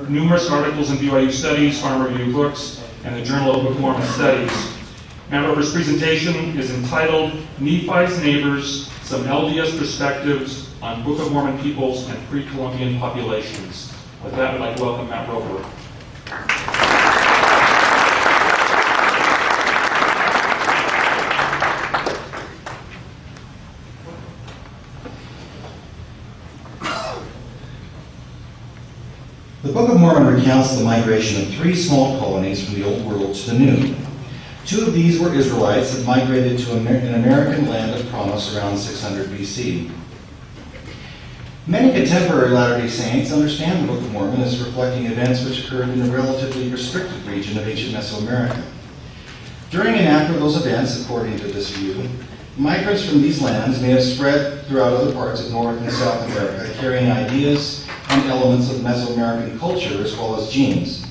numerous articles in BYU Studies, Farm Review Books, and the Journal of Book of Mormon Studies. Matt Roper's presentation is entitled Nephi's Neighbors, Some LDS Perspectives on Book of Mormon Peoples and Pre-Columbian Populations. With that, I'd like to welcome Matt Roper. The Book of Mormon recounts the migration of 3 small colonies from the Old World to the New. 2 of these were Israelites that migrated to an American land of promise around 600 BC. Many contemporary Latter-day Saints understand the Book of Mormon as reflecting events which occurred in a relatively restricted region of ancient Mesoamerica. During and after those events, according to this view, migrants from these lands may have spread throughout other parts of North and South America, carrying ideas and elements of Mesoamerican culture as well as genes.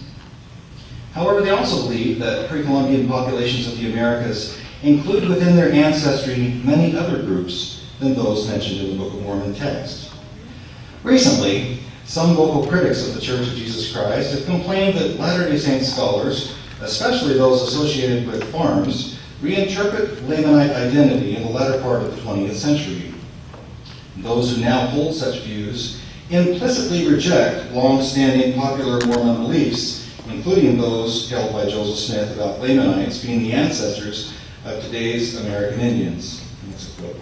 However, they also believe that pre-Columbian populations of the Americas include within their ancestry many other groups than those mentioned in the Book of Mormon text. Recently, some vocal critics of the Church of Jesus Christ have complained that Latter-day Saint scholars, especially those associated with farms, reinterpret Lamanite identity in the latter part of the 20th century. Those who now hold such views implicitly reject long-standing popular Mormon beliefs, including those held by Joseph Smith about Lamanites being the ancestors of today's American Indians. That's a quote.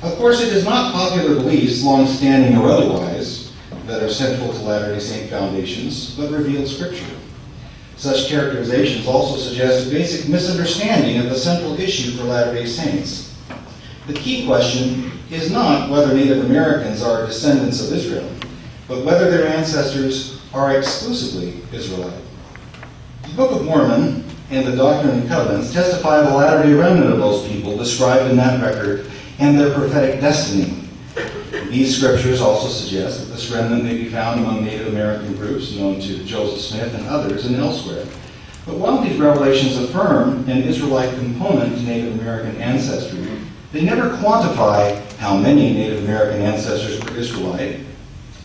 Of course, it is not popular beliefs, long-standing or otherwise, that are central to Latter-day Saint foundations, but revealed Scripture. Such characterizations also suggest a basic misunderstanding of the central issue for Latter-day Saints. The key question is not whether Native Americans are descendants of Israel, but whether their ancestors are exclusively Israelite. The Book of Mormon and the Doctrine and Covenants testify of the latter-day remnant of those people described in that record and their prophetic destiny. These scriptures also suggest that this remnant may be found among Native American groups known to Joseph Smith and others and elsewhere. But while these revelations affirm an Israelite component to Native American ancestry, they never quantify how many Native American ancestors were Israelite,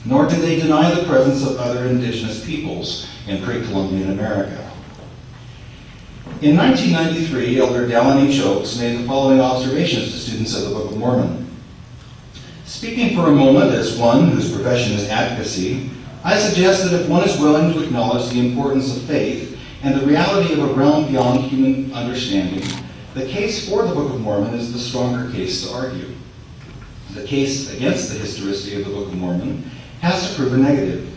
nor do they deny the presence of other indigenous peoples in pre-Columbian America. In 1993, Elder Dallin H. Oaks made the following observations to students of the Book of Mormon. Speaking for a moment as one whose profession is advocacy, I suggest that if one is willing to acknowledge the importance of faith and the reality of a realm beyond human understanding, the case for the Book of Mormon is the stronger case to argue. The case against the historicity of the Book of Mormon has to prove a negative.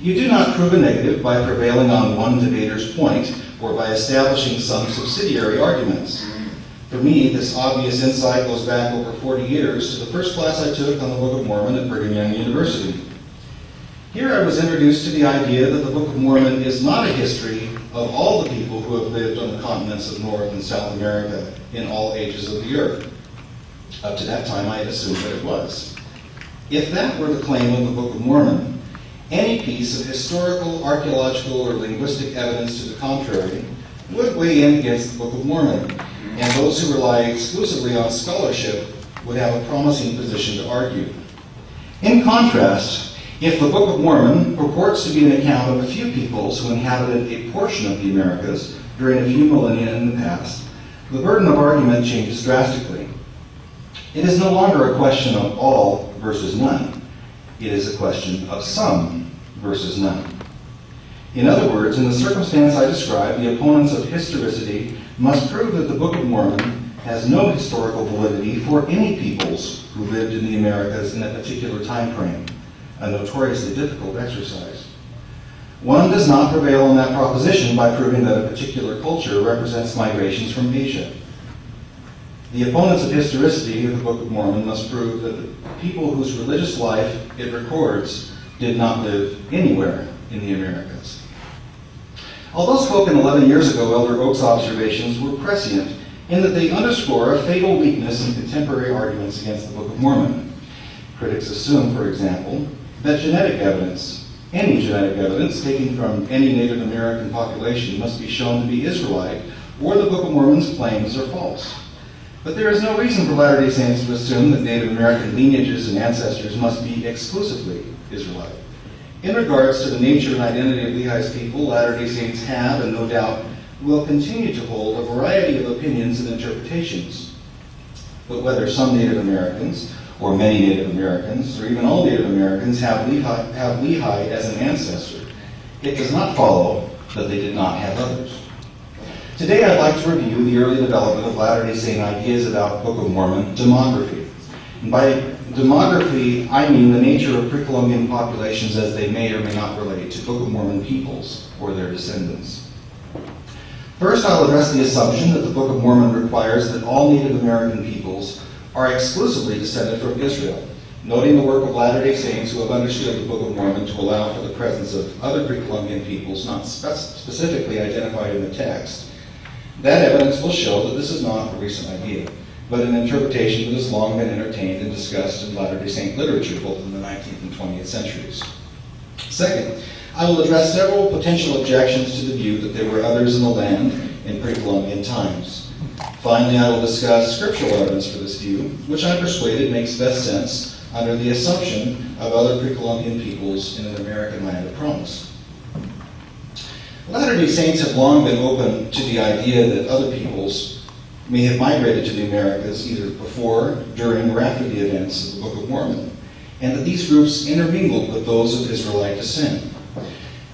You do not prove a negative by prevailing on one debater's point or by establishing some subsidiary arguments. For me, this obvious insight goes back over 40 years to the first class I took on the Book of Mormon at Brigham Young University. Here I was introduced to the idea that the Book of Mormon is not a history of all the people who have lived on the continents of North and South America in all ages of the earth. Up to that time, I had assumed that it was. If that were the claim of the Book of Mormon, any piece of historical, archaeological, or linguistic evidence to the contrary would weigh in against the Book of Mormon, and those who rely exclusively on scholarship would have a promising position to argue. In contrast, if the Book of Mormon purports to be an account of a few peoples who inhabited a portion of the Americas during a few millennia in the past, the burden of argument changes drastically. It is no longer a question of all versus none. It is a question of some versus none. In other words, in the circumstance I described, the opponents of historicity must prove that the Book of Mormon has no historical validity for any peoples who lived in the Americas in a particular time frame, a notoriously difficult exercise. One does not prevail on that proposition by proving that a particular culture represents migrations from Asia. The opponents of historicity of the Book of Mormon must prove that the people whose religious life it records did not live anywhere in the Americas. Although spoken 11 years ago, Elder Oaks' observations were prescient in that they underscore a fatal weakness in contemporary arguments against the Book of Mormon. Critics assume, for example, that genetic evidence, any genetic evidence taken from any Native American population, must be shown to be Israelite, or the Book of Mormon's claims are false. But there is no reason for Latter-day Saints to assume that Native American lineages and ancestors must be exclusively Israelite. In regards to the nature and identity of Lehi's people, Latter-day Saints have, and no doubt will continue to hold, a variety of opinions and interpretations. But whether some Native Americans, or many Native Americans, or even all Native Americans have Lehi as an ancestor, it does not follow that they did not have others. Today I'd like to review the early development of Latter-day Saint ideas about Book of Mormon demography. And by demography, I mean the nature of Pre-Columbian populations as they may or may not relate to Book of Mormon peoples or their descendants. First, I'll address the assumption that the Book of Mormon requires that all Native American peoples are exclusively descended from Israel, noting the work of Latter-day Saints who have understood the Book of Mormon to allow for the presence of other Pre-Columbian peoples not specifically identified in the text. That evidence will show that this is not a recent idea, but an interpretation that has long been entertained and discussed in Latter-day Saint literature, both in the 19th and 20th centuries. Second, I will address several potential objections to the view that there were others in the land in pre-Columbian times. Finally, I will discuss scriptural evidence for this view, which I'm persuaded makes best sense under the assumption of other pre-Columbian peoples in an American land of promise. Latter-day Saints have long been open to the idea that other peoples may have migrated to the Americas either before, during, or after the events of the Book of Mormon, and that these groups intermingled with those of Israelite descent.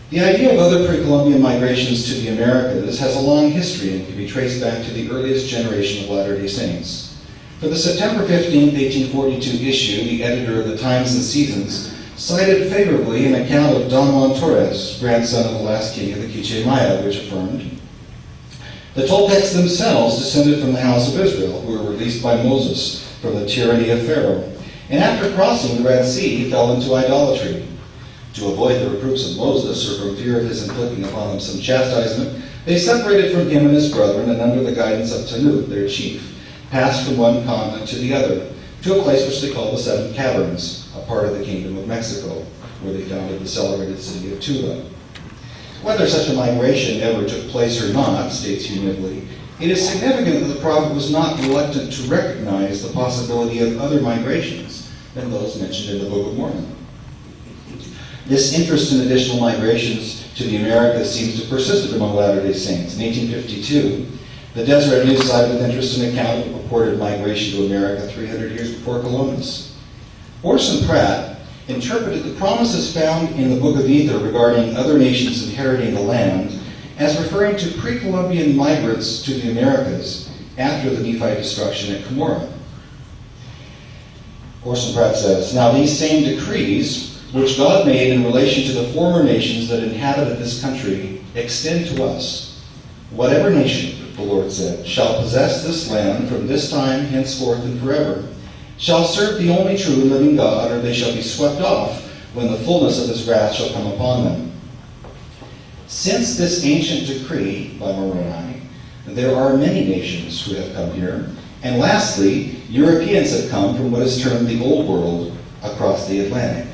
The idea of other pre-Columbian migrations to the Americas has a long history and can be traced back to the earliest generation of Latter-day Saints. For the September 15, 1842 issue, the editor of the Times and Seasons cited favorably an account of Don Juan Torres, grandson of the last king of the Quiche Maya, which affirmed, "The Toltecs themselves descended from the house of Israel, who were released by Moses from the tyranny of Pharaoh, and after crossing the Red Sea, fell into idolatry. To avoid the reproofs of Moses, or from fear of his inflicting upon them some chastisement, they separated from him and his brethren, and under the guidance of Tanut, their chief, passed from one continent to the other, to a place which they call the Seven Caverns, a part of the Kingdom of Mexico, where they founded the celebrated city of Tula. Whether such a migration ever took place or not," states Hugh Nibley, "it is significant that the prophet was not reluctant to recognize the possibility of other migrations than those mentioned in the Book of Mormon." This interest in additional migrations to the Americas seems to have persisted among Latter-day Saints. In 1852, the Deseret News cited with interest an account of a purported migration to America 300 years before Columbus. Orson Pratt interpreted the promises found in the Book of Ether regarding other nations inheriting the land as referring to pre-Columbian migrants to the Americas after the Nephite destruction at Cumorah. Orson Pratt says, "Now these same decrees, which God made in relation to the former nations that inhabited this country, extend to us. Whatever nation, the Lord said, shall possess this land from this time henceforth and forever, shall serve the only true and living God, or they shall be swept off when the fullness of his wrath shall come upon them. Since this ancient decree by Moroni, there are many nations who have come here, and lastly, Europeans have come from what is termed the Old World across the Atlantic."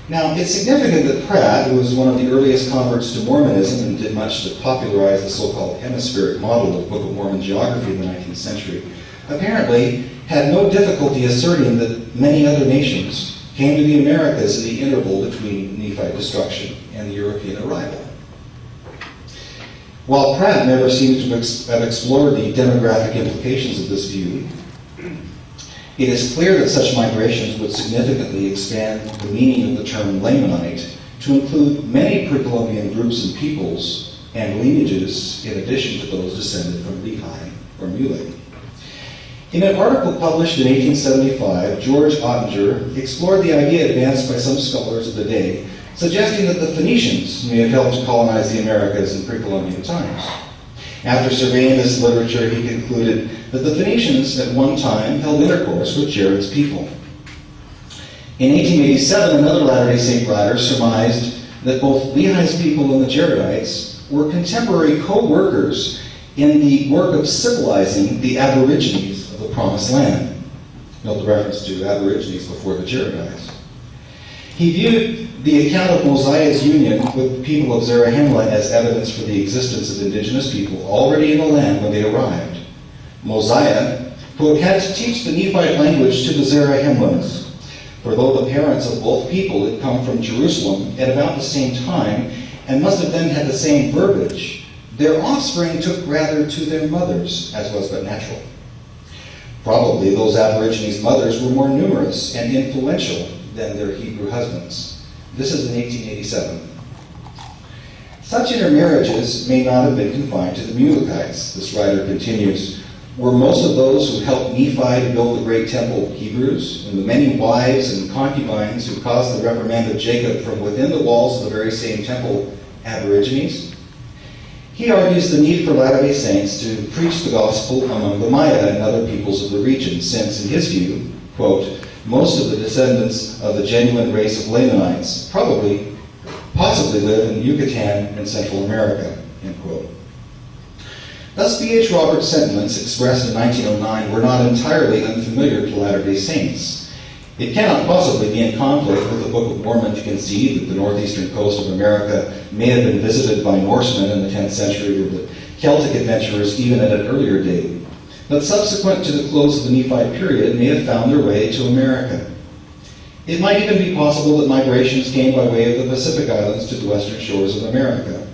Now, it's significant that Pratt, who was one of the earliest converts to Mormonism and did much to popularize the so-called hemispheric model of Book of Mormon geography in the 19th century, apparently had no difficulty asserting that many other nations came to the Americas in the interval between Nephite destruction and the European arrival. While Pratt never seems to have explored the demographic implications of this view, it is clear that such migrations would significantly expand the meaning of the term Lamanite to include many pre-Columbian groups and peoples and lineages in addition to those descended from Lehi or Muley. In an article published in 1875, George Ottinger explored the idea advanced by some scholars of the day, suggesting that the Phoenicians may have helped to colonize the Americas in pre-Columbian times. After surveying this literature, he concluded that the Phoenicians at one time held intercourse with Jared's people. In 1887, another Latter-day Saint writer surmised that both Lehi's people and the Jaredites were contemporary co-workers in the work of civilizing the Aborigines of the Promised Land. Note the reference to Aborigines before the Jaredites. He viewed the account of Mosiah's union with the people of Zarahemla as evidence for the existence of indigenous people already in the land when they arrived. Mosiah, who had to teach the Nephite language to the Zarahemlans, For though the parents of both people had come from Jerusalem at about the same time, and must have then had the same verbiage, their offspring took rather to their mothers, as was but natural. Probably those Aborigines' mothers were more numerous and influential than their Hebrew husbands. This is in 1887. Such intermarriages may not have been confined to the Mulekites. This writer continues, were most of those who helped Nephi to build the great temple Hebrews, and the many wives and concubines who caused the reprimand of Jacob from within the walls of the very same temple Aborigines? He argues the need for Latter-day Saints to preach the gospel among the Maya and other peoples of the region, since, in his view, quote, most of the descendants of the genuine race of Lamanites possibly live in Yucatan and Central America, end quote. Thus, B.H. Roberts' sentiments expressed in 1909 were not entirely unfamiliar to Latter-day Saints. It cannot possibly be in conflict with the Book of Mormon to concede that the northeastern coast of America may have been visited by Norsemen in the 10th century or the Celtic adventurers even at an earlier date, but subsequent to the close of the Nephite period may have found their way to America. It might even be possible that migrations came by way of the Pacific Islands to the western shores of America.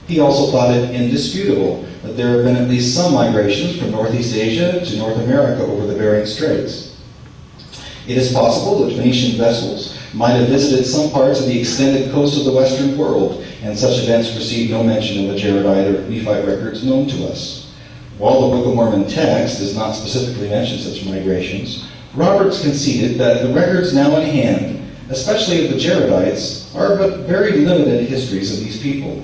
He also thought it indisputable that there have been at least some migrations from Northeast Asia to North America over the Bering Straits. It is possible that Phoenician vessels might have visited some parts of the extended coast of the Western world, and such events received no mention in the Jaredite or Nephite records known to us. While the Book of Mormon text does not specifically mention such migrations, Roberts conceded that the records now in hand, especially of the Jaredites, are but very limited histories of these people.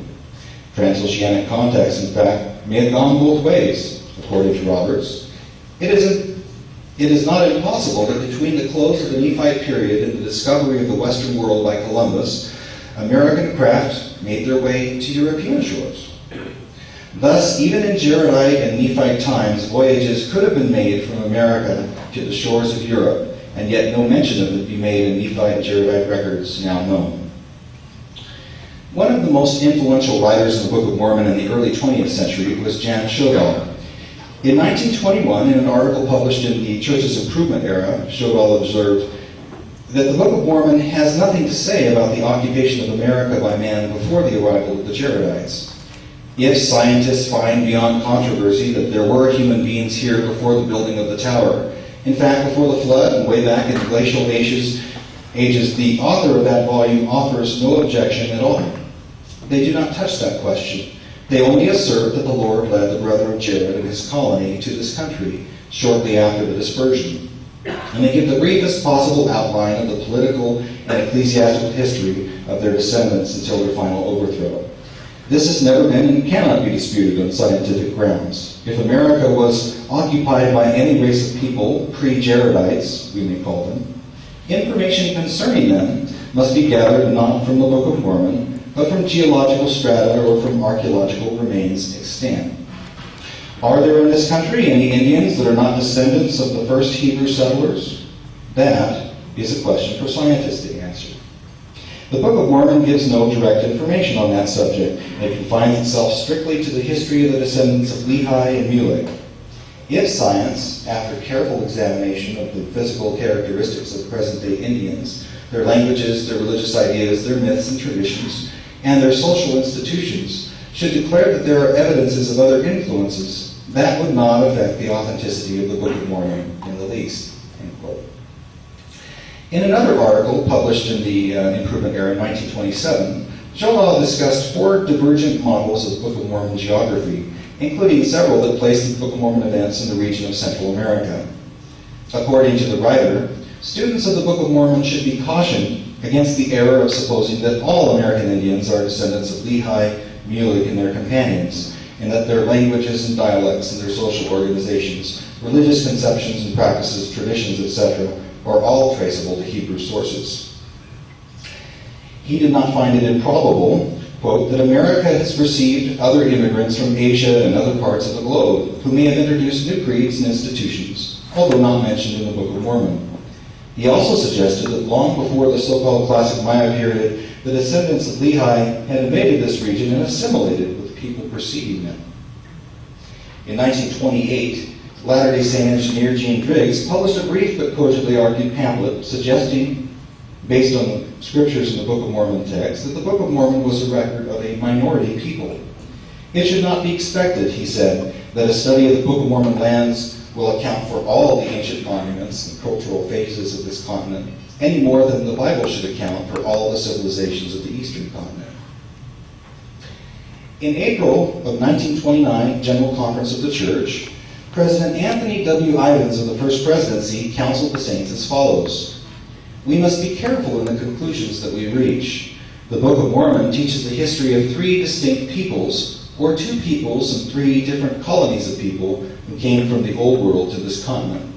Transoceanic contacts, in fact, may have gone both ways, according to Roberts. It is not impossible that between the close of the Nephite period and the discovery of the Western world by Columbus, American craft made their way to European shores. Thus, even in Jaredite and Nephite times, voyages could have been made from America to the shores of Europe, and yet no mention of it be made in Nephite and Jaredite records now known. One of the most influential writers in the Book of Mormon in the early 20th century was Jan Shodal. In 1921, in an article published in the Church's Improvement era, Shodal observed that the Book of Mormon has nothing to say about the occupation of America by man before the arrival of the Jaredites. If scientists find beyond controversy that there were human beings here before the building of the tower, in fact, before the flood and way back in the glacial ages, the author of that volume offers no objection at all. They do not touch that question. They only assert that the Lord led the brother of Jared and his colony to this country shortly after the dispersion. And they give the briefest possible outline of the political and ecclesiastical history of their descendants until their final overthrow. This has never been and cannot be disputed on scientific grounds. If America was occupied by any race of people, pre-Jaredites, we may call them, information concerning them must be gathered not from the Book of Mormon, but from geological strata or from archaeological remains extant. Are there in this country any Indians that are not descendants of the first Hebrew settlers? That is a question for scientists to answer. The Book of Mormon gives no direct information on that subject. It confines itself strictly to the history of the descendants of Lehi and Mulek. If science, after careful examination of the physical characteristics of present-day Indians, their languages, their religious ideas, their myths and traditions, and their social institutions, should declare that there are evidences of other influences, that would not affect the authenticity of the Book of Mormon in the least. End quote. In another article published in the Improvement era in 1927, Shodal discussed 4 divergent models of Book of Mormon geography, including several that placed the Book of Mormon events in the region of Central America. According to the writer, students of the Book of Mormon should be cautioned against the error of supposing that all American Indians are descendants of Lehi, Mulek, and their companions, and that their languages and dialects and their social organizations, religious conceptions and practices, traditions, etc., are all traceable to Hebrew sources. He did not find it improbable, quote, that America has received other immigrants from Asia and other parts of the globe who may have introduced new creeds and institutions, although not mentioned in the Book of Mormon. He also suggested that long before the so-called Classic Maya period, the descendants of Lehi had invaded this region and assimilated with the people preceding them. In 1928, Latter-day Saint engineer Gene Driggs published a brief but cogently argued pamphlet suggesting, based on the scriptures in the Book of Mormon text, that the Book of Mormon was a record of a minority people. It should not be expected, he said, that a study of the Book of Mormon lands will account for all the ancient monuments and cultural phases of this continent, any more than the Bible should account for all the civilizations of the Eastern continent. In April of 1929 General Conference of the Church, President Anthony W. Ivins of the First Presidency counseled the saints as follows: "We must be careful in the conclusions that we reach. The Book of Mormon teaches the history of three distinct peoples, or two peoples and three different colonies of people who came from the Old World to this continent.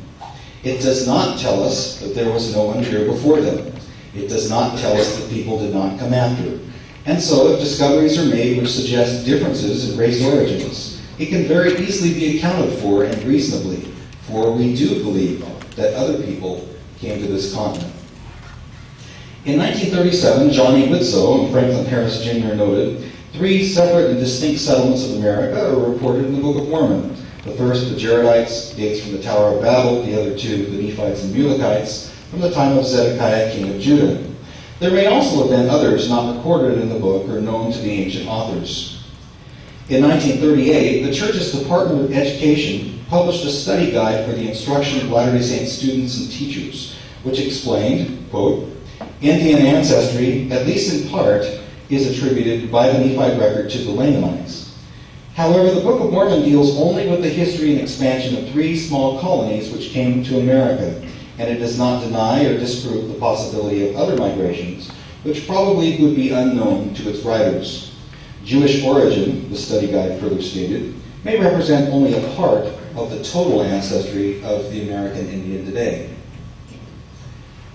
It does not tell us that there was no one here before them. It does not tell us that people did not come after. And so, if discoveries are made which suggest differences in race origins, it can very easily be accounted for and reasonably, for we do believe that other people came to this continent." In 1937, John E. Widtsoe and Franklin Harris Jr. noted, "Three separate and distinct settlements of America are reported in the Book of Mormon. The first, the Jaredites, dates from the Tower of Babel. The other two, the Nephites and Mulekites, from the time of Zedekiah, king of Judah. There may also have been others not recorded in the book or known to the ancient authors." In 1938, the Church's Department of Education published a study guide for the instruction of Latter-day Saint students and teachers, which explained, quote, "Indian ancestry, at least in part, is attributed by the Nephite record to the Lamanites. However, the Book of Mormon deals only with the history and expansion of three small colonies which came to America, and it does not deny or disprove the possibility of other migrations, which probably would be unknown to its writers. Jewish origin," the study guide further stated, "may represent only a part of the total ancestry of the American Indian today."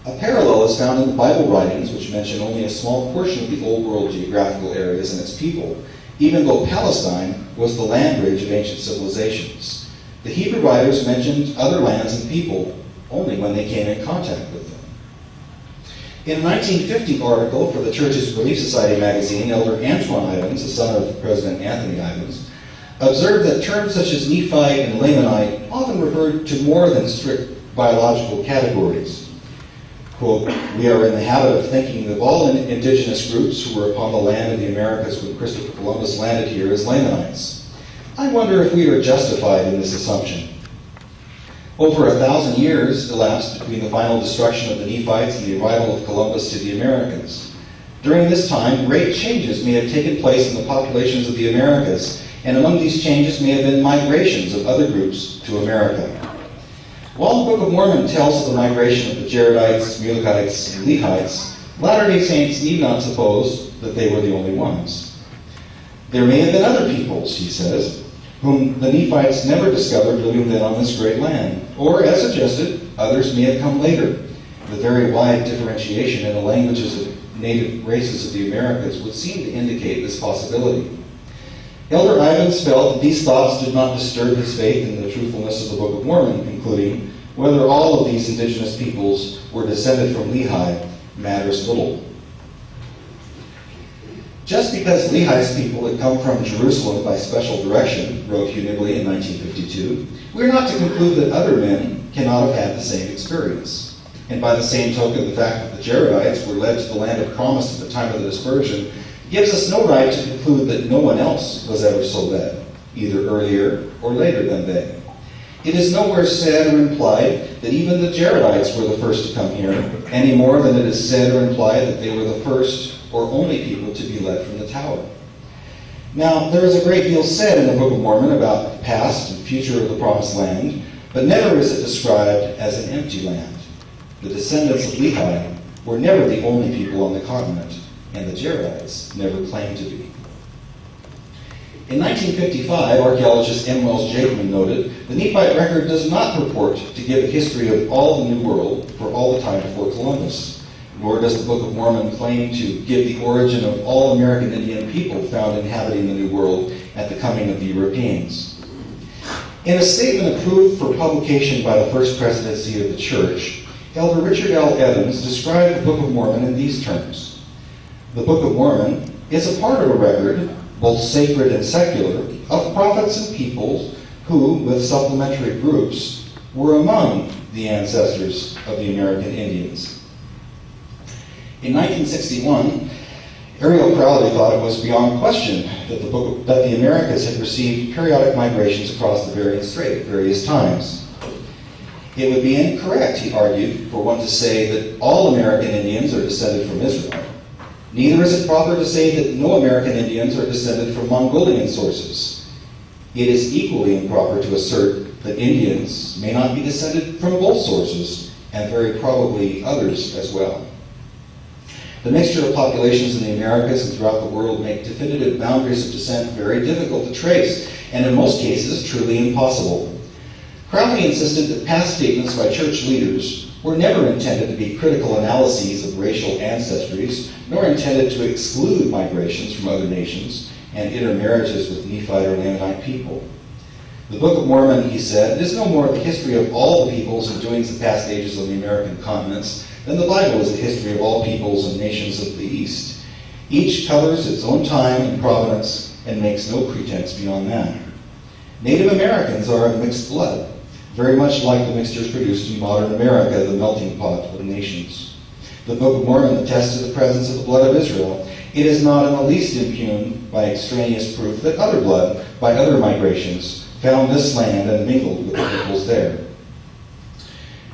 A parallel is found in the Bible writings, which mention only a small portion of the Old World geographical areas and its people, even though Palestine was the land bridge of ancient civilizations. The Hebrew writers mentioned other lands and people only when they came in contact with them. In a 1950 article for the Church's Relief Society magazine, Elder Antoine Ivins, the son of President Anthony Ivins, observed that terms such as Nephite and Lamanite often referred to more than strict biological categories. Quote, "We are in the habit of thinking of all indigenous groups who were upon the land of the Americas when Christopher Columbus landed here as Lamanites. I wonder if we are justified in this assumption. Over 1,000 years elapsed between the final destruction of the Nephites and the arrival of Columbus to the Americas. During this time, great changes may have taken place in the populations of the Americas, and among these changes may have been migrations of other groups to America. While the Book of Mormon tells of the migration of the Jaredites, Mulekites, and Lehites, Latter-day Saints need not suppose that they were the only ones. There may have been other peoples," he says, "whom the Nephites never discovered living then on this great land. Or, as suggested, others may have come later. The very wide differentiation in the languages of native races of the Americas would seem to indicate this possibility." Elder Ivins felt that these thoughts did not disturb his faith in the truthfulness of the Book of Mormon, concluding, "Whether all of these indigenous peoples were descended from Lehi matters little." Just because Lehi's people had come from Jerusalem by special direction, wrote Hugh Nibley in 1952, we are not to conclude that other men cannot have had the same experience. And by the same token, the fact that the Jaredites were led to the land of promise at the time of the dispersion gives us no right to conclude that no one else was ever so led, either earlier or later than they. It is nowhere said or implied that even the Jaredites were the first to come here, any more than it is said or implied that they were the first or only people to be led from the tower. Now, there is a great deal said in the Book of Mormon about the past and future of the Promised Land, but never is it described as an empty land. The descendants of Lehi were never the only people on the continent, and the Jaredites never claimed to be. In 1955, archaeologist M. Wells Jakeman noted, "The Nephite record does not purport to give a history of all the New World for all the time before Columbus, nor does the Book of Mormon claim to give the origin of all American Indian people found inhabiting the New World at the coming of the Europeans." In a statement approved for publication by the First Presidency of the Church, Elder Richard L. Evans described the Book of Mormon in these terms: "The Book of Mormon is a part of a record, both sacred and secular, of prophets and peoples who, with supplementary groups, were among the ancestors of the American Indians. In 1961, Ariel Crowley thought it was beyond question that the Americas had received periodic migrations across the Bering Strait at various times. It would be incorrect, he argued, for one to say that all American Indians are descended from Israel. Neither is it proper to say that no American Indians are descended from Mongolian sources. It is equally improper to assert that Indians may not be descended from both sources, and very probably others as well. The mixture of populations in the Americas and throughout the world make definitive boundaries of descent very difficult to trace, and in most cases, truly impossible. Crowley insisted that past statements by church leaders were never intended to be critical analyses of racial ancestries, nor intended to exclude migrations from other nations and intermarriages with Nephite or Lamanite people. The Book of Mormon, he said, is no more the history of all the peoples and doings of past ages on the American continents than the Bible is the history of all peoples and nations of the East. Each covers its own time and provenance and makes no pretense beyond that. Native Americans are of mixed blood, very much like the mixtures produced in modern America, the melting pot of nations. The Book of Mormon attests to the presence of the blood of Israel. It is not in the least impugned by extraneous proof that other blood, by other migrations, found this land and mingled with the peoples there.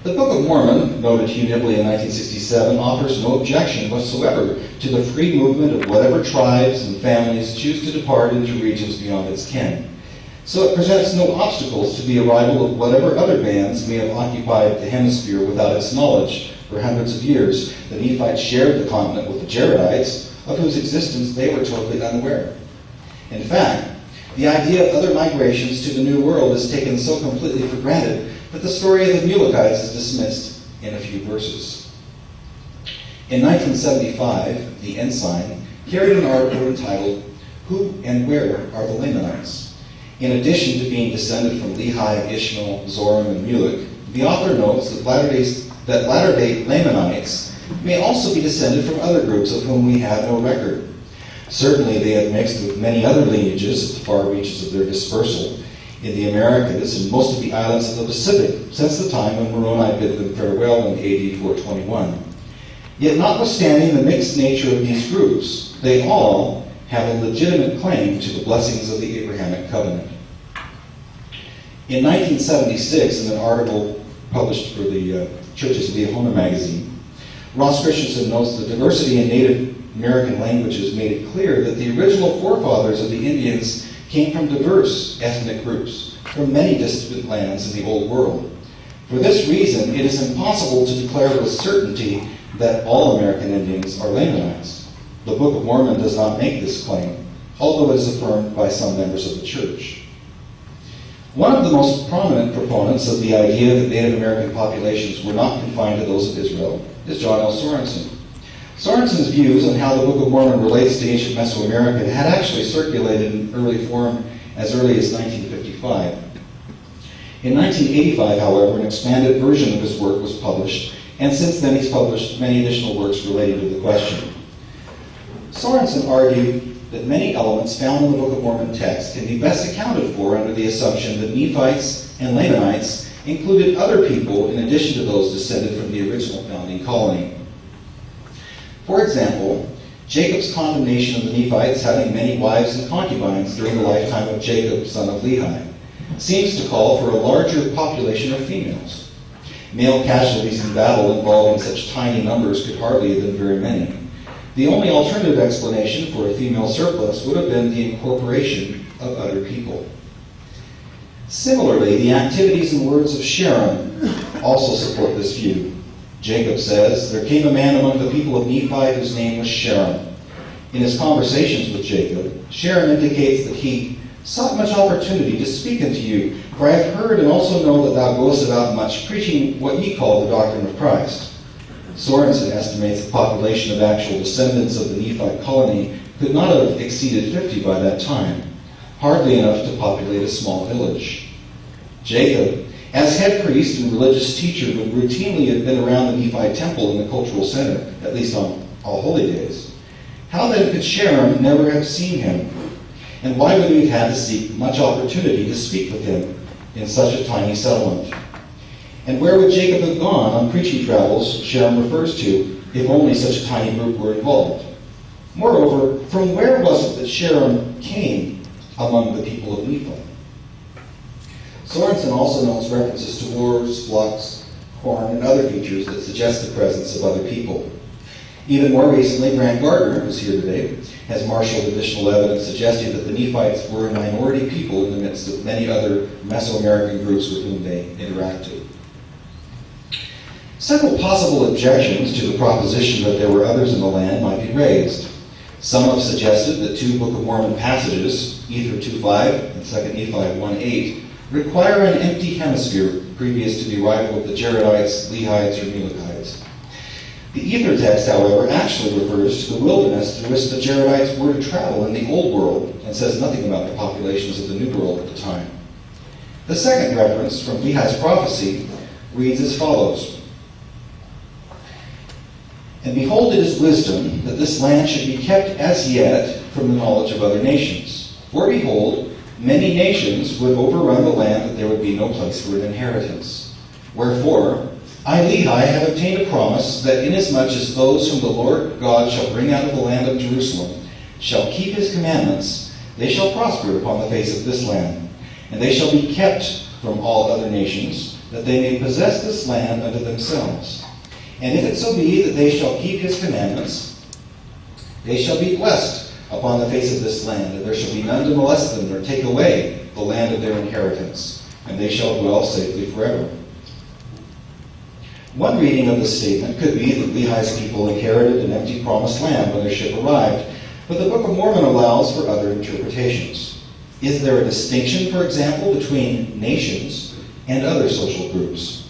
The Book of Mormon, noted Hugh Nibley in 1967, offers no objection whatsoever to the free movement of whatever tribes and families choose to depart into regions beyond its ken. So it presents no obstacles to the arrival of whatever other bands may have occupied the hemisphere without its knowledge for hundreds of years. The Nephites shared the continent with the Jaredites, of whose existence they were totally unaware. In fact, the idea of other migrations to the New World is taken so completely for granted that the story of the Mulekites is dismissed in a few verses. In 1975, the Ensign carried an article entitled, "Who and Where Are the Lamanites?" In addition to being descended from Lehi, Ishmael, Zoram, and Mulek, the author notes that latter-day Lamanites may also be descended from other groups of whom we have no record. Certainly they have mixed with many other lineages at the far reaches of their dispersal in the Americas and most of the islands of the Pacific since the time when Moroni bid them farewell in AD 421. Yet notwithstanding the mixed nature of these groups, they all have a legitimate claim to the blessings of the Abrahamic covenant. In 1976, in an article published for the Church's Liahona magazine, Ross Christensen notes the diversity in Native American languages made it clear that the original forefathers of the Indians came from diverse ethnic groups from many distant lands in the Old World. For this reason, it is impossible to declare with certainty that all American Indians are Lamanites. The Book of Mormon does not make this claim, although it is affirmed by some members of the Church. One of the most prominent proponents of the idea that Native American populations were not confined to those of Israel is John L. Sorensen. Sorensen's views on how the Book of Mormon relates to ancient Mesoamerica had actually circulated in early form as early as 1955. In 1985, however, an expanded version of his work was published, and since then he's published many additional works related to the question. Sorensen argued that many elements found in the Book of Mormon text can be best accounted for under the assumption that Nephites and Lamanites included other people in addition to those descended from the original founding colony. For example, Jacob's condemnation of the Nephites having many wives and concubines during the lifetime of Jacob, son of Lehi, seems to call for a larger population of females. Male casualties in battle involving such tiny numbers could hardly have been very many. The only alternative explanation for a female surplus would have been the incorporation of other people. Similarly, the activities and words of Sharon also support this view. Jacob says, "There came a man among the people of Nephi whose name was Sharon." In his conversations with Jacob, Sharon indicates that he sought much opportunity to speak unto you, for I have heard and also know that thou goest about much preaching what ye call the doctrine of Christ. Sorensen estimates the population of actual descendants of the Nephite colony could not have exceeded 50 by that time, hardly enough to populate a small village. Jacob, as head priest and religious teacher, would routinely have been around the Nephite temple in the cultural center, at least on all holy days. How then could Sharon never have seen him? And why would he have had to seek much opportunity to speak with him in such a tiny settlement? And where would Jacob have gone on preaching travels Shem refers to, if only such a tiny group were involved? Moreover, from where was it that Shem came among the people of Nephi? Sorensen also notes references to wars, flocks, corn, and other features that suggest the presence of other people. Even more recently, Grant Gardner, who's here today, has marshaled additional evidence suggesting that the Nephites were a minority people in the midst of many other Mesoamerican groups with whom they interacted. Several possible objections to the proposition that there were others in the land might be raised. Some have suggested that two Book of Mormon passages, Ether 2:5 and 2 Nephi 1:8, require an empty hemisphere previous to the arrival of the Jaredites, Lehites, or Mulekites. The Ether text, however, actually refers to the wilderness through which the Jaredites were to travel in the Old World and says nothing about the populations of the New World at the time. The second reference from Lehi's prophecy reads as follows: "And behold, it is wisdom that this land should be kept as yet from the knowledge of other nations. For behold, many nations would overrun the land that there would be no place for an inheritance. Wherefore, I, Lehi, have obtained a promise that inasmuch as those whom the Lord God shall bring out of the land of Jerusalem shall keep his commandments, they shall prosper upon the face of this land. And they shall be kept from all other nations, that they may possess this land unto themselves. And if it so be that they shall keep his commandments, they shall be blessed upon the face of this land, and there shall be none to molest them, nor take away the land of their inheritance, and they shall dwell safely forever." One reading of this statement could be that Lehi's people inherited an empty promised land when their ship arrived, but the Book of Mormon allows for other interpretations. Is there a distinction, for example, between nations and other social groups?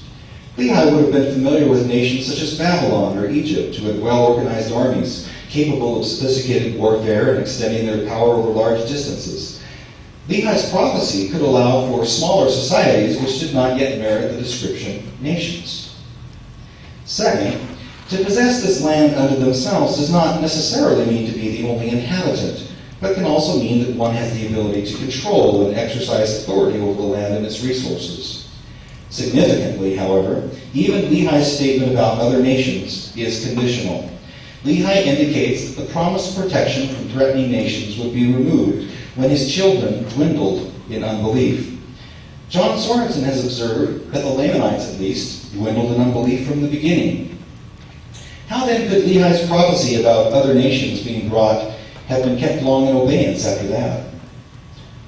Lehi would have been familiar with nations such as Babylon or Egypt, who had well-organized armies, capable of sophisticated warfare and extending their power over large distances. Lehi's prophecy could allow for smaller societies which did not yet merit the description nations. Second, to possess this land unto themselves does not necessarily mean to be the only inhabitant, but can also mean that one has the ability to control and exercise authority over the land and its resources. Significantly, however, even Lehi's statement about other nations is conditional. Lehi indicates that the promised protection from threatening nations would be removed when his children dwindled in unbelief. John Sorensen has observed that the Lamanites, at least, dwindled in unbelief from the beginning. How then could Lehi's prophecy about other nations being brought have been kept long in abeyance after that?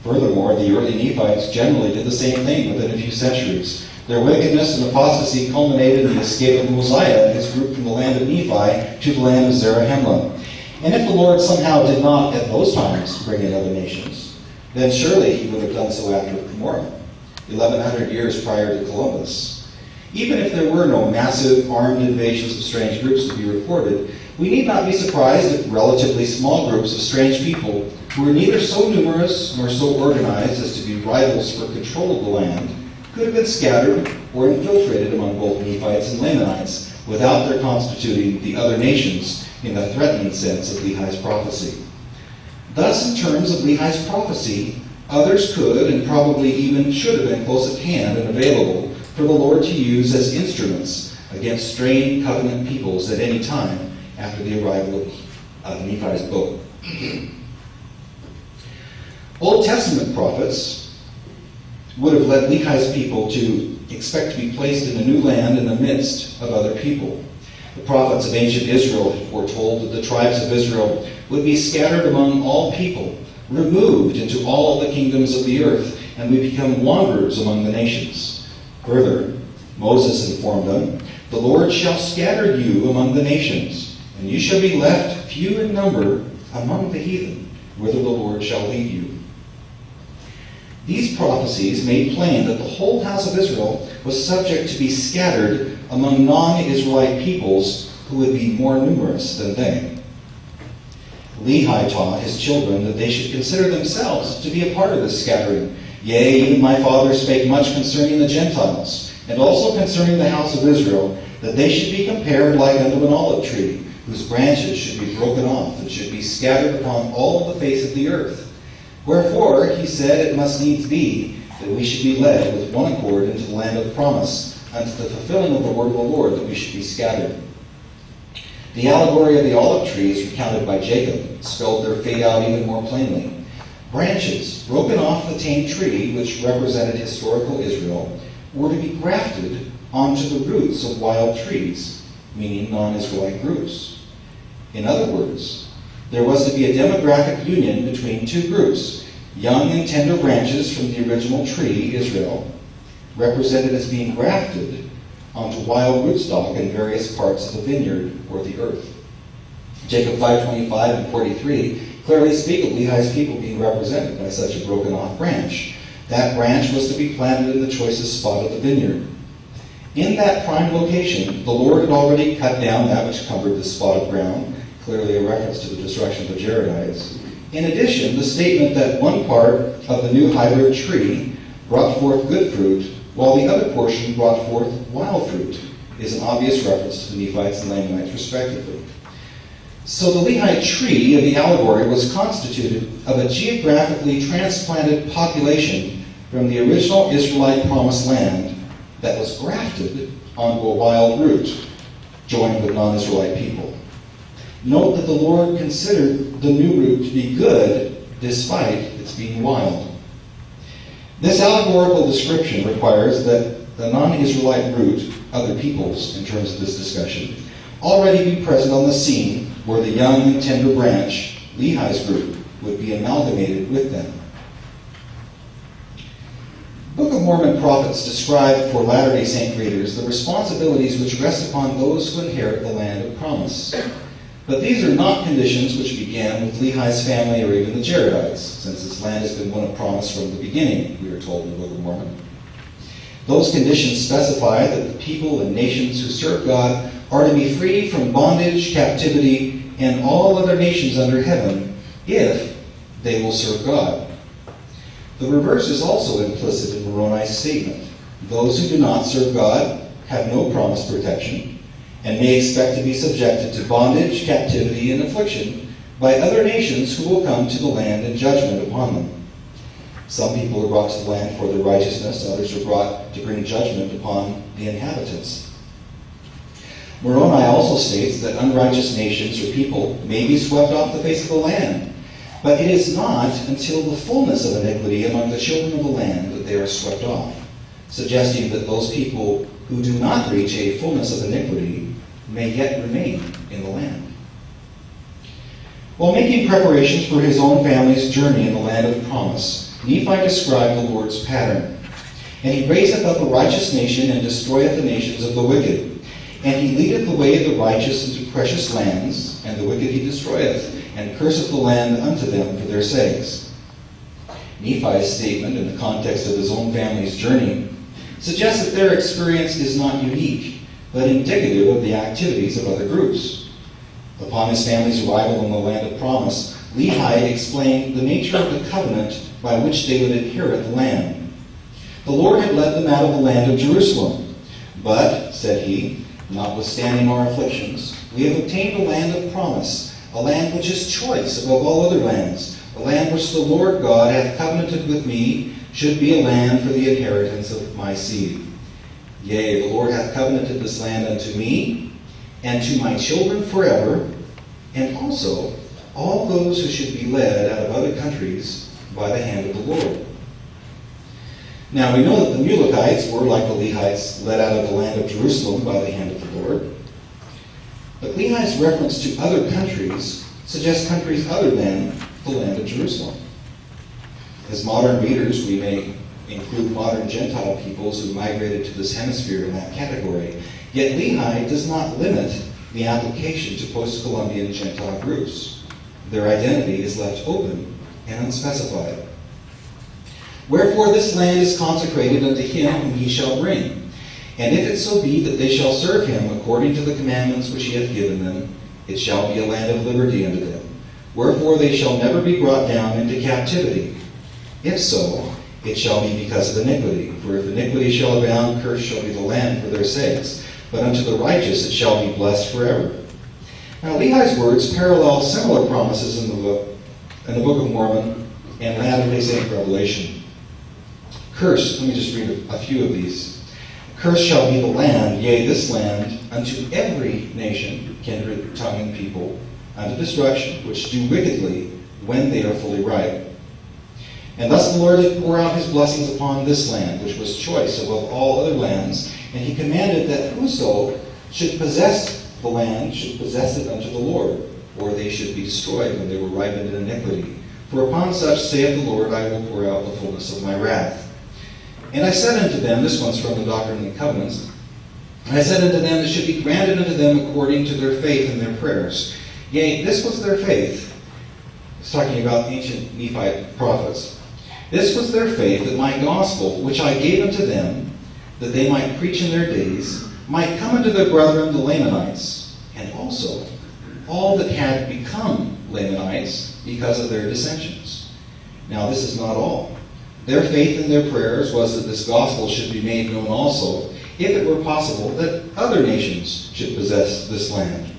Furthermore, the early Nephites generally did the same thing within a few centuries. Their wickedness and apostasy culminated in the escape of Mosiah and his group from the land of Nephi to the land of Zarahemla. And if the Lord somehow did not at those times bring in other nations, then surely he would have done so after Mormon, 1100 years prior to Columbus. Even if there were no massive armed invasions of strange groups to be reported, we need not be surprised if relatively small groups of strange people who were neither so numerous nor so organized as to be rivals for control of the land could have been scattered or infiltrated among both Nephites and Lamanites without their constituting the other nations in the threatening sense of Lehi's prophecy. Thus, in terms of Lehi's prophecy, others could and probably even should have been close at hand and available for the Lord to use as instruments against straying covenant peoples at any time after the arrival of Nephi's book. Old Testament prophets would have led Lehi's people to expect to be placed in a new land in the midst of other people. The prophets of ancient Israel had foretold that the tribes of Israel would be scattered among all people, removed into all the kingdoms of the earth, and would become wanderers among the nations. Further, Moses informed them, "The Lord shall scatter you among the nations, and you shall be left few in number among the heathen, whither the Lord shall lead you." These prophecies made plain that the whole house of Israel was subject to be scattered among non-Israelite peoples who would be more numerous than they. Lehi taught his children that they should consider themselves to be a part of this scattering. "Yea, even my father spake much concerning the Gentiles, and also concerning the house of Israel, that they should be compared like unto an olive tree, whose branches should be broken off, and should be scattered upon all the face of the earth. Wherefore, he said, it must needs be, that we should be led with one accord into the land of promise, unto the fulfilling of the word of the Lord, that we should be scattered. The allegory of the olive trees recounted by Jacob spelled their fate out even more plainly. Branches broken off the tame tree, which represented historical Israel, were to be grafted onto the roots of wild trees, meaning non-Israelite groups. In other words, there was to be a demographic union between two groups, young and tender branches from the original tree, Israel, represented as being grafted onto wild rootstock in various parts of the vineyard or the earth. Jacob 5:25 and 43 clearly speak of Lehi's people being represented by such a broken off branch. That branch was to be planted in the choicest spot of the vineyard. In that prime location, the Lord had already cut down that which covered the spot of ground, clearly a reference to the destruction of the Jaredites. In addition, the statement that one part of the new hybrid tree brought forth good fruit, while the other portion brought forth wild fruit, is an obvious reference to the Nephites and Lamanites respectively. So the Lehite tree of the allegory was constituted of a geographically transplanted population from the original Israelite promised land that was grafted onto a wild root, joined with non-Israelite people. Note that the Lord considered the new root to be good despite its being wild. This allegorical description requires that the non-Israelite root, other peoples in terms of this discussion, already be present on the scene where the young and tender branch, Lehi's group, would be amalgamated with them. Book of Mormon prophets describe for Latter-day Saint readers the responsibilities which rest upon those who inherit the land of promise. But these are not conditions which began with Lehi's family or even the Jaredites, since this land has been one of promise from the beginning, we are told in the Book of Mormon. Those conditions specify that the people and nations who serve God are to be free from bondage, captivity, and all other nations under heaven if they will serve God. The reverse is also implicit in Moroni's statement. Those who do not serve God have no promised protection and may expect to be subjected to bondage, captivity, and affliction by other nations who will come to the land in judgment upon them. Some people are brought to the land for their righteousness, others are brought to bring judgment upon the inhabitants. Moroni also states that unrighteous nations or people may be swept off the face of the land, but it is not until the fullness of iniquity among the children of the land that they are swept off, suggesting that those people who do not reach a fullness of iniquity may yet remain in the land. While making preparations for his own family's journey in the land of promise, Nephi described the Lord's pattern. And he raiseth up a righteous nation, and destroyeth the nations of the wicked. And he leadeth the way of the righteous into precious lands, and the wicked he destroyeth, and curseth the land unto them for their sakes. Nephi's statement, in the context of his own family's journey, suggests that their experience is not unique, but indicative of the activities of other groups. Upon his family's arrival in the land of promise, Lehi explained the nature of the covenant by which they would inherit the land. The Lord had led them out of the land of Jerusalem. But, said he, notwithstanding our afflictions, we have obtained a land of promise, a land which is choice above all other lands, a land which the Lord God hath covenanted with me, should be a land for the inheritance of my seed. Yea, the Lord hath covenanted this land unto me, and to my children forever, and also all those who should be led out of other countries by the hand of the Lord. Now we know that the Mulekites were, like the Lehites, led out of the land of Jerusalem by the hand of the Lord. But Lehi's reference to other countries suggests countries other than the land of Jerusalem. As modern readers, we may include modern Gentile peoples who migrated to this hemisphere in that category. Yet Lehi does not limit the application to post-Columbian Gentile groups. Their identity is left open and unspecified. Wherefore this land is consecrated unto him whom he shall bring. And if it so be that they shall serve him according to the commandments which he hath given them, it shall be a land of liberty unto them. Wherefore they shall never be brought down into captivity. If so, it shall be because of iniquity. For if iniquity shall abound, cursed shall be the land for their sakes. But unto the righteous it shall be blessed forever. Now Lehi's words parallel similar promises in the Book of Mormon and Latter-day Saint Revelation. Cursed, let me just read a few of these. Cursed shall be the land, yea, this land, unto every nation, kindred, tongue, and people, unto destruction, which do wickedly when they are fully ripe. And thus the Lord did pour out his blessings upon this land, which was choice above all other lands, and he commanded that whoso should possess the land should possess it unto the Lord, or they should be destroyed when they were ripened in iniquity. For upon such, saith the Lord, I will pour out the fullness of my wrath. And I said unto them, this one's from the Doctrine and Covenants, and I said unto them, it should be granted unto them according to their faith and their prayers. Yea, this was their faith. It's talking about ancient Nephite prophets. This was their faith, that my gospel, which I gave unto them, that they might preach in their days, might come unto their brethren the Lamanites, and also all that had become Lamanites because of their dissensions. Now this is not all. Their faith and their prayers was that this gospel should be made known also, if it were possible, that other nations should possess this land.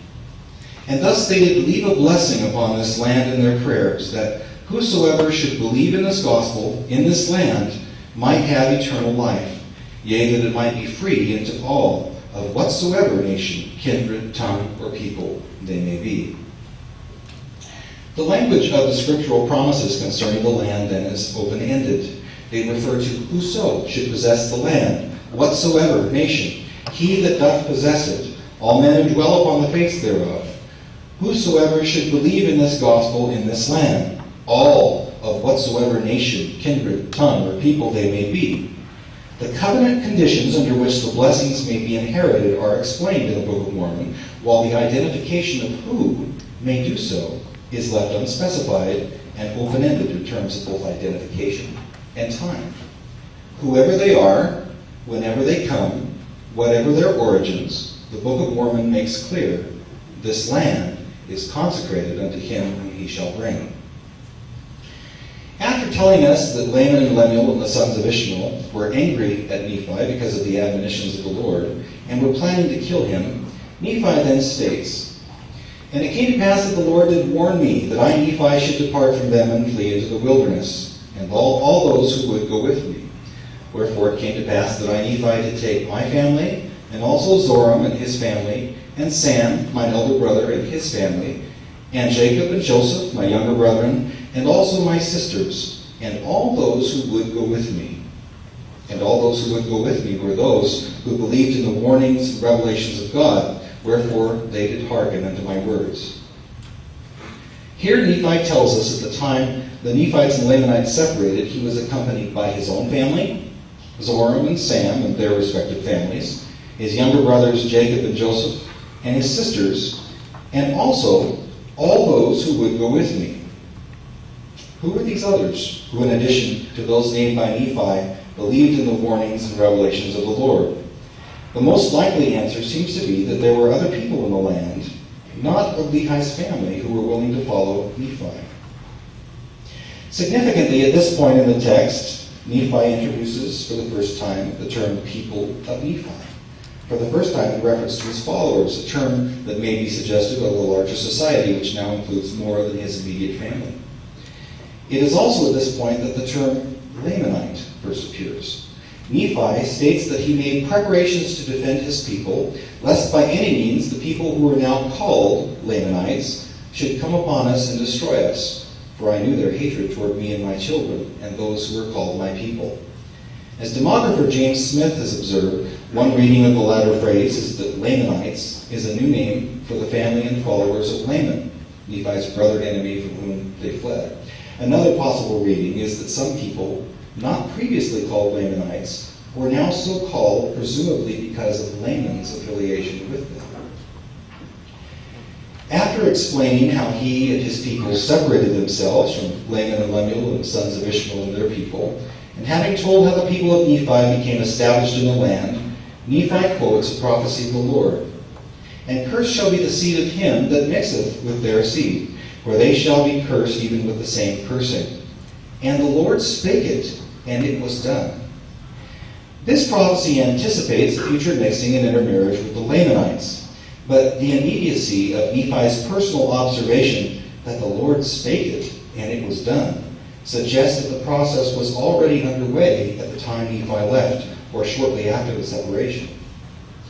And thus they did leave a blessing upon this land in their prayers, that whosoever should believe in this gospel in this land might have eternal life, yea, that it might be free unto all of whatsoever nation, kindred, tongue, or people they may be. The language of the scriptural promises concerning the land then is open-ended. They refer to whoso should possess the land, whatsoever nation, he that doth possess it, all men who dwell upon the face thereof. Whosoever should believe in this gospel in this land, all of whatsoever nation, kindred, tongue, or people they may be. The covenant conditions under which the blessings may be inherited are explained in the Book of Mormon, while the identification of who may do so is left unspecified and open-ended in terms of both identification and time. Whoever they are, whenever they come, whatever their origins, the Book of Mormon makes clear, this land is consecrated unto him whom he shall bring. After telling us that Laman and Lemuel and the sons of Ishmael were angry at Nephi because of the admonitions of the Lord, and were planning to kill him, Nephi then states, And it came to pass that the Lord did warn me that I, Nephi, should depart from them and flee into the wilderness, and all those who would go with me. Wherefore it came to pass that I, Nephi, did take my family, and also Zoram and his family, and Sam, mine elder brother, and his family, and Jacob and Joseph, my younger brethren, and also my sisters, and all those who would go with me. And all those who would go with me were those who believed in the warnings and revelations of God, wherefore they did hearken unto my words. Here Nephi tells us at the time the Nephites and Lamanites separated, he was accompanied by his own family, Zoram and Sam and their respective families, his younger brothers Jacob and Joseph, and his sisters, and also all those who would go with me. Who were these others who, in addition to those named by Nephi, believed in the warnings and revelations of the Lord? The most likely answer seems to be that there were other people in the land, not of Lehi's family, who were willing to follow Nephi. Significantly, at this point in the text, Nephi introduces for the first time the term people of Nephi. For the first time in reference to his followers, a term that may be suggestive of a larger society which now includes more than his immediate family. It is also at this point that the term Lamanite first appears. Nephi states that he made preparations to defend his people, lest by any means the people who were now called Lamanites should come upon us and destroy us, for I knew their hatred toward me and my children, and those who were called my people. As demographer James Smith has observed, one reading of the latter phrase is that Lamanites is a new name for the family and followers of Laman, Nephi's brother enemy from whom they fled. Another possible reading is that some people, not previously called Lamanites, were now so called presumably because of Laman's affiliation with them. After explaining how he and his people separated themselves from Laman and Lemuel and the sons of Ishmael and their people, and having told how the people of Nephi became established in the land, Nephi quotes a prophecy of the Lord. And cursed shall be the seed of him that mixeth with their seed, for they shall be cursed even with the same cursing. And the Lord spake it, and it was done. This prophecy anticipates future mixing and intermarriage with the Lamanites, but the immediacy of Nephi's personal observation that the Lord spake it, and it was done, suggests that the process was already underway at the time Nephi left, or shortly after the separation.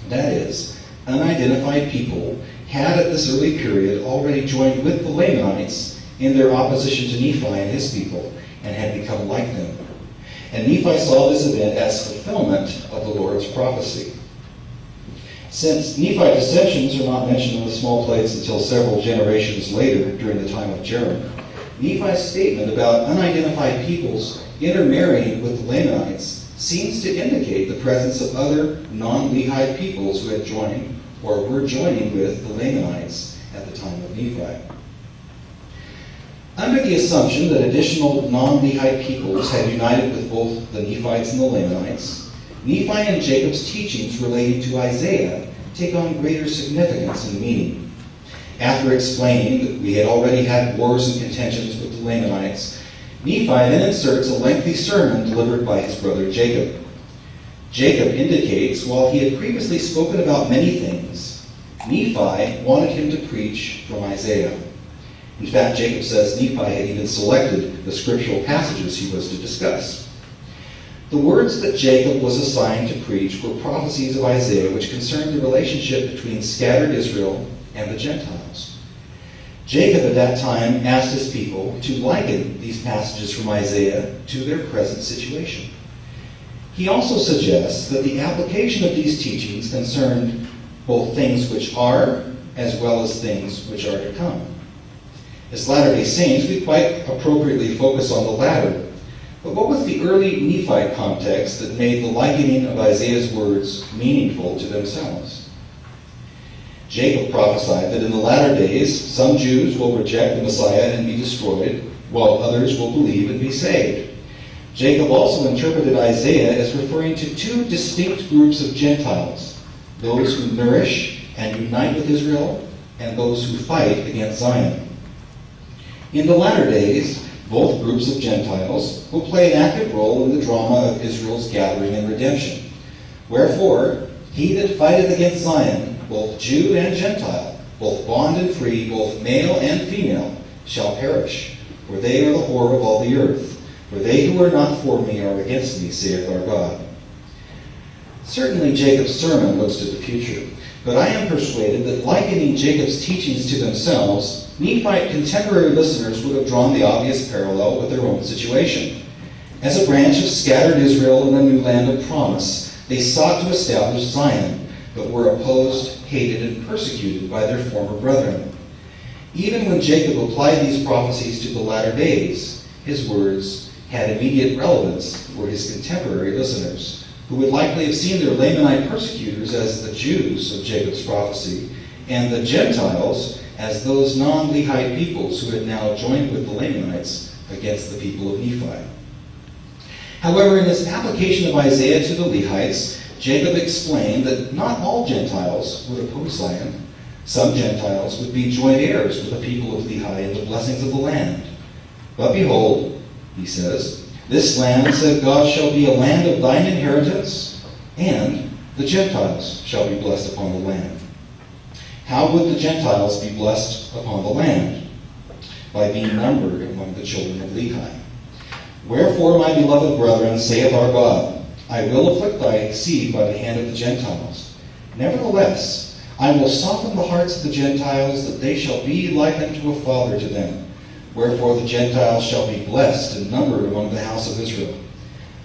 That is, unidentified people had at this early period already joined with the Lamanites in their opposition to Nephi and his people, and had become like them. And Nephi saw this event as fulfillment of the Lord's prophecy. Since Nephi's dissensions are not mentioned in the small plates until several generations later, during the time of Jerem, Nephi's statement about unidentified peoples intermarrying with the Lamanites seems to indicate the presence of other non-Lehite peoples who had joined or were joining with the Lamanites at the time of Nephi. Under the assumption that additional non-Lehite peoples had united with both the Nephites and the Lamanites, Nephi and Jacob's teachings relating to Isaiah take on greater significance and meaning. After explaining that we had already had wars and contentions with the Lamanites, Nephi then inserts a lengthy sermon delivered by his brother Jacob. Jacob indicates while he had previously spoken about many things, Nephi wanted him to preach from Isaiah. In fact, Jacob says Nephi had even selected the scriptural passages he was to discuss. The words that Jacob was assigned to preach were prophecies of Isaiah which concerned the relationship between scattered Israel and the Gentiles. Jacob at that time asked his people to liken these passages from Isaiah to their present situation. He also suggests that the application of these teachings concerned both things which are as well as things which are to come. As Latter-day Saints, we quite appropriately focus on the latter. But what was the early Nephite context that made the likening of Isaiah's words meaningful to themselves? Jacob prophesied that in the latter days, some Jews will reject the Messiah and be destroyed, while others will believe and be saved. Jacob also interpreted Isaiah as referring to two distinct groups of Gentiles, those who nourish and unite with Israel, and those who fight against Zion. In the latter days, both groups of Gentiles will play an active role in the drama of Israel's gathering and redemption. Wherefore, he that fighteth against Zion, both Jew and Gentile, both bond and free, both male and female, shall perish. For they are the whore of all the earth. For they who are not for me are against me, saith our God. Certainly Jacob's sermon looks to the future, but I am persuaded that likening Jacob's teachings to themselves, Nephite contemporary listeners would have drawn the obvious parallel with their own situation. As a branch of scattered Israel in the new land of promise, they sought to establish Zion, but were opposed, hated, and persecuted by their former brethren. Even when Jacob applied these prophecies to the latter days, his words had immediate relevance for his contemporary listeners, who would likely have seen their Lamanite persecutors as the Jews of Jacob's prophecy, and the Gentiles as those non-Lehite peoples who had now joined with the Lamanites against the people of Nephi. However, in his application of Isaiah to the Lehites, Jacob explained that not all Gentiles would oppose Zion. Some Gentiles would be joint heirs with the people of Lehi in the blessings of the land. But behold, he says, this land, said God, shall be a land of thine inheritance, and the Gentiles shall be blessed upon the land. How would the Gentiles be blessed upon the land? By being numbered among the children of Lehi. Wherefore, my beloved brethren, saith our God, I will afflict thy seed by the hand of the Gentiles. Nevertheless, I will soften the hearts of the Gentiles, that they shall be like unto a father to them. Wherefore the Gentiles shall be blessed and numbered among the house of Israel.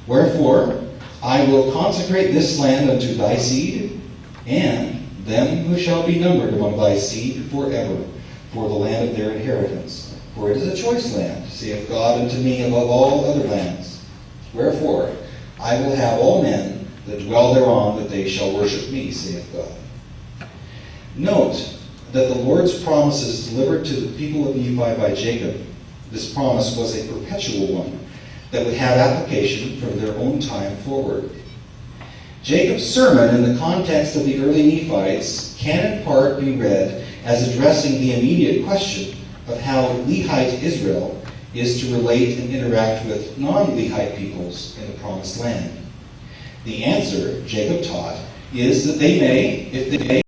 Wherefore I will consecrate this land unto thy seed, and them who shall be numbered among thy seed forever, for the land of their inheritance. For it is a choice land, saith God unto me, above all other lands. Wherefore I will have all men that dwell thereon, that they shall worship me, saith God. Note that the Lord's promises delivered to the people of Nephi by Jacob, this promise was a perpetual one that would have application from their own time forward. Jacob's sermon in the context of the early Nephites can in part be read as addressing the immediate question of how Lehite Israel is to relate and interact with non-Lehite peoples in the Promised Land. The answer, Jacob taught, is that they may, if they may,